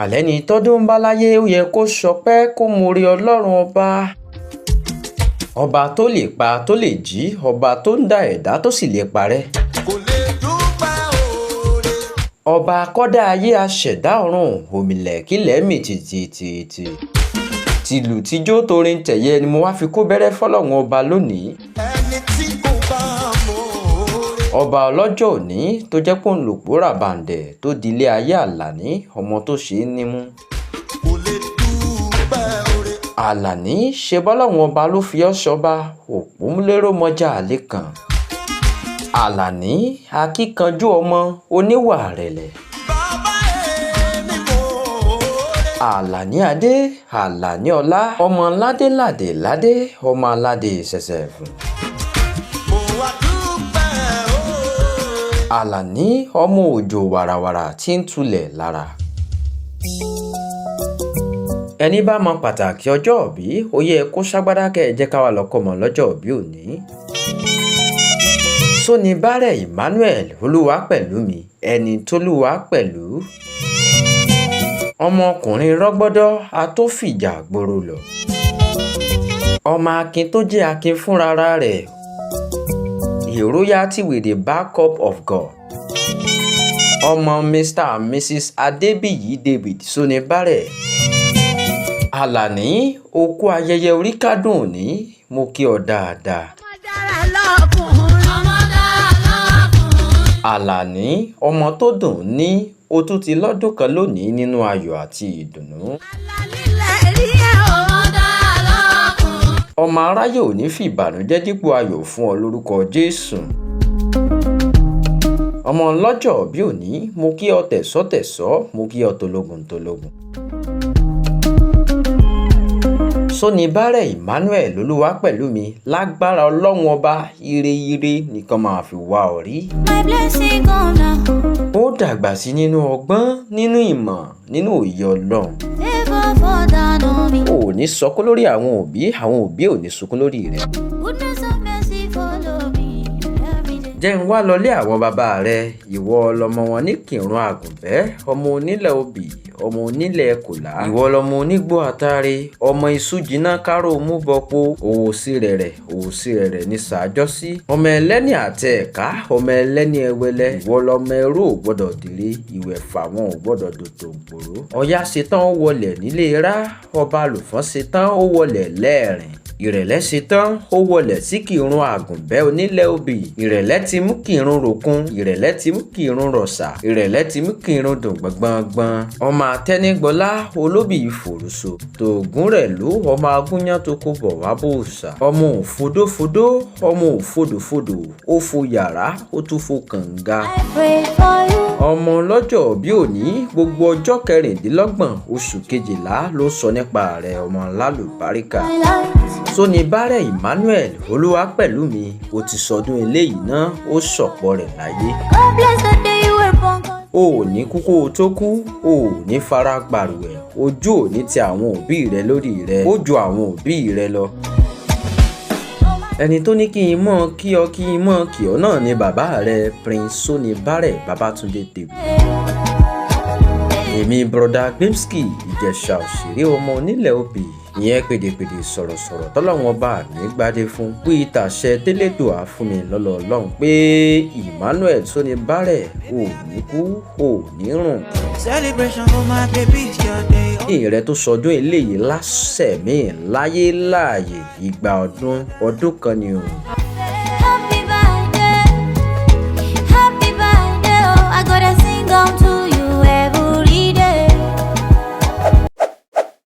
àlẹ́ni tọ́dún ń bá láyé ó yẹ kó ṣọpẹ́ kó mórí ọlọ́run ọba tó lè pa tó lè jí, ọba tó ń dá ẹ̀dá tó sì lè parẹ́. kò lè dúpẹ́ oore. ọba akọ́dá ayé aṣẹ̀dá ọ̀run, òmìlẹ̀ kílẹ̀ mì tìtìtìtì. tìlù tíjó torin tẹ̀yẹ ni mo wá fi kó bẹ́rẹ́ fọ́lọ́run ọba lónìí. ẹni tí kò bá mọ̀ oore. ọba ọlọ́jọ́ òní tó jẹ́ pòun lòpó ràbàǹdẹ̀ tó di ilé ayé Àlàní, ọmọ tó ṣe é nímú. kò lè dúpẹ́ oore. Àlàní ṣe bọ́lọ́run ọba ló fi ọ́ ṣọba, òpómúléró mọ́jà àlè kan. Àlàní akíkanjú ọmọ oníwà rẹ̀lẹ̀. bàbá ẹni mọ̀ oore. Àlàní adé, Àlàní ọlá, ọmọ ládé ládé ládé, ọmọ aládé ṣẹ̀ṣẹ̀ fún. mo wá dúpẹ́ oore. Àlàní ọmọ òjò wàràwàrà tí ń tulẹ̀ lára. ẹni bá mọ pàtàkì ọjọ́ òbí ó yẹ kó ṣágbádá kẹ́ ẹ jẹ́ ká wá lọ́kọ́ mọ̀ lọ́jọ́ òbí òní. Sóní Bárẹ̀ Emmanuel Olúwapẹ̀lúmi, ẹni tólúwa pẹ̀lú. ọmọkùnrin rọ́gbọ́dọ́ atófìjà gbòòrò lọ. ọmọ akin tó jẹ́ akin fúnra rẹ̀. A royalty with the backup of God. ọmọ Mr and Mrs Adébíyí David Sóní Bárẹ̀. Àlàní okú ayẹyẹ orí kádùn òní, mo kí ọ dáadáa. Àlàní ọmọ tó dùn ní ó tún ti lọ́dún kan lónìí nínú ayọ̀ àti ìdùnnú. ọmọ aráyé ò ní fi ìbànújẹ́ dípò ayọ̀ fún ọ lórúkọ Jésù. ọmọ lọ́jọ́ bí òní, mo kí ọ tẹ̀sọ́tẹ̀sọ́, mo kí ọ tológun tológun. Sóní Bárẹ̀ Emmanuel Olúwapẹ̀lúmi, lágbára ọlọ́run ọba, ire ire nìkan máa fi wá ọ rí. ó dàgbà sí nínú ọgbọ́n, nínú ìmọ̀, nínú òye ọlọ́run. o ò ní sọkún lórí àwọn òbí ò ní sunkún lórí rẹ. jẹ́ ń wá lọlé àwọn bàbá rẹ, ìwọ lọmọ wọn ní Ìkìrun Àgùnbẹ́, ọmọ onílẹ̀ obì, ọmọ onílẹ̀ kòlá. ìwọ lọmọ onígbó àtàrí, ọmọ iṣu jiná kárò mú bọpo, òwòsí rẹ̀rẹ̀ ní sàájọ́sí. ọmọ ẹlẹ́ni àtẹ ẹ̀ka, ọmọ ẹlẹ́ni ẹwẹlẹ́. ìwọ lọmọ ẹrú ò gbọ́dọ̀ dìre, ìwẹ̀fà wọn ò gbọ́dọ̀ dòtò gbòòrò. ọ̀yá ṣetán ó wọlẹ̀ nílé rá, ọba àlùfọ́n ṣetán ó wọlẹ̀ lẹ́ẹ̀rìn. ìrẹ̀lẹ̀ ṣetán ó wọlẹ̀ sí Ìkìrun Àgùnbẹ́ onílẹ̀ obì. ìrẹ̀lẹ̀ ti mú Ìkìrun ròkun, ìrẹ̀lẹ̀ ti mú Ìkìrun rọ̀ṣà, ìrẹ̀lẹ̀ ti mú Ìkìrun dùn gbọ̀ngbọ̀ngbọ̀n. ọmọ àtẹnigbọlá olóbì ìfòrùsò, tòògùn rẹ̀ ló ọmọ agúnyán tó kó bọ̀ wá bòòṣà. ọmọ òfodófodó, ọmọ òfodòfodò, ó fo yàrá ó tún fo kànga. ọmọ lọ́jọ́ bí òní, gbogbo ọjọ́ 26 oṣù kejìlá ló sọ nípa rẹ̀, ọmọ lálùbáríkà. Sóní Bárẹ̀ Emmanuel Olúwapẹ̀lúmi, ó ti sọdún eléyìí náà, ó ṣọ̀pọ̀ rẹ̀ láyé. o ò ní kú kó o tó kú, o ò ní fara gbàrúwẹ̀, ojú ò ní ti àwọn òbí rẹ lórí rẹ, ó ju àwọn òbí rẹ lọ. ẹni tó ní kí n mọ̀ kí ọ náà ni bàbá rẹ, Prince Sóní Bárẹ̀ Babátúndé David. èmi Broda Gbemsky, Ìjẹ̀ṣà òṣèré ọmọ onílẹ̀ obì, ìyẹn pèdèpèdè sọ̀rọ̀sọ̀rọ̀ tọ́lọ́run ọba mi gbádé fún. pé ìtàṣẹ tẹ́lẹ̀dùà fún mi lọ́lọ́ ọlọ́run pé Emmanuel Sóní Bárẹ̀ ò ní kú, ò ní rùn. celebration for my baby is your day. ìrẹ tó sọdún eléyìí lásẹ̀ mí láyé láàyè, ìgbà ọdún kan ni o.